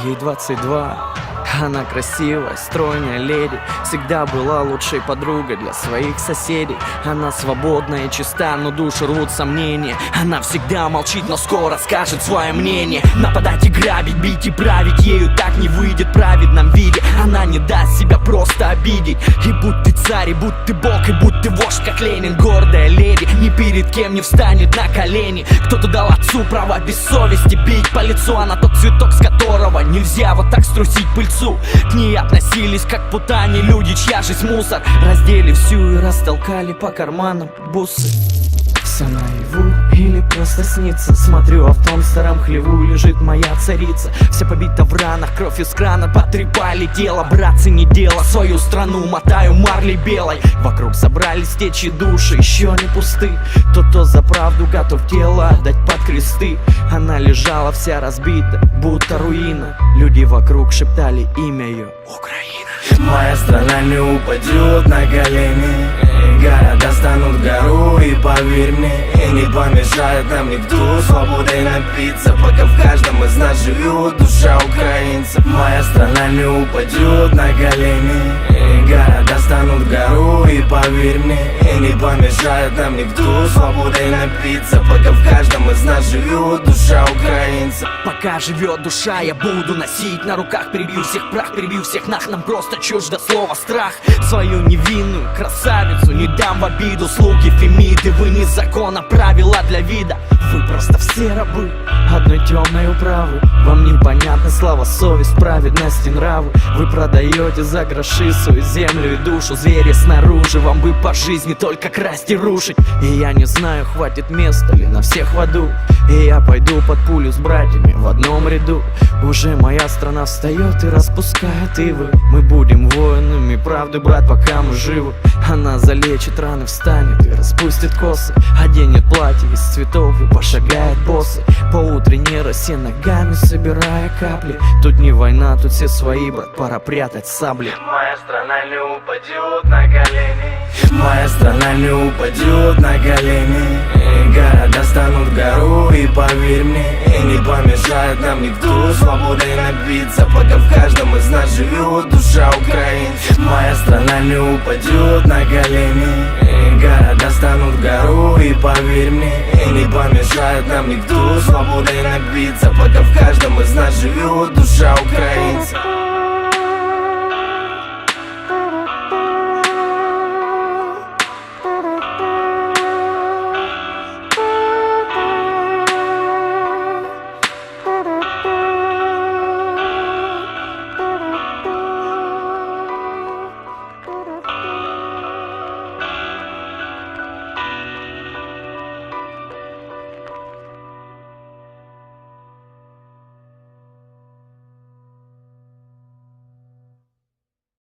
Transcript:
ей 22. Она красивая, стройная леди, всегда была лучшей подругой для своих соседей. Она свободна и чиста, но душу рвут сомнения. Она всегда молчит, но скоро скажет свое мнение. Нападать и грабить, бить и править, ею так не выйдет в праведном виде. Она не даст себя просто обидеть. И будь ты царь, и будь ты бог, и будь ты вождь, как Ленин. Гордая леди, ни перед кем не встанет на колени. Кто-то дал отцу право без совести бить по лицу. Она тот цветок, с которого нельзя вот так струсить пыльцу. К ней относились как путане люди, чья жизнь мусор. Раздели всю и растолкали по карманам бусы. Все наяву или просто снится? Смотрю, а в том старом хлеву лежит моя царица. Вся побита в ранах, кровь из крана потрепали тело. Братцы, не дело, свою страну мотаю марлей белой. Вокруг собрались течи души, еще не пусты. Кто за правду готов тело отдать под кресты. Она лежала вся разбита, будто руина. Люди вокруг шептали имя ее: Украина. Моя страна не упадет на колени. Города станут гору, и поверь мне, не помешает нам никто свободой напиться, пока в каждом из нас живет душа украинца. Моя страна не упадет на колени. Города станут гору, и поверь мне, не помешает нам никто свободой напиться, пока в каждом из нас живет душа украинца. Пока живет душа, я буду носить на руках. Перебью всех прах, перебью всех нах. Нам просто чуждо слово страх. Свою невинную красавицу не дам в обиду. Слуги Фемиды, вы не закон, а правила для вида. Вы просто все рабы одной темной управы. Вам непонятна слава, совесть, праведность и нравы. Вы продаете за гроши свою землю и душу. Звери снаружи, вам бы по жизни только красть и рушить. И я не знаю, хватит места ли на всех в аду. И я пойду под пулю с братьями в одном ряду. Уже моя страна встает и распускает ивы. Мы будем воинами правды, брат, пока мы живы. Она залечит раны, встанет и распустит косы. Оденет платье из цветов и пошагает боссы по утренней росе, ногами собирая капли. Тут не война, тут все свои, брат, пора прятать сабли. Моя страна не упадет на колени. Моя страна не упадет на колени. Города станут гору, и поверь мне, не помешает нам никто свободой напиться, пока в каждом из нас живет душа украинца. Моя страна не упадет на колени. Города станут гору, и поверь мне, не помешает нам никто свободой напиться, пока в каждом из нас живет душа украинца.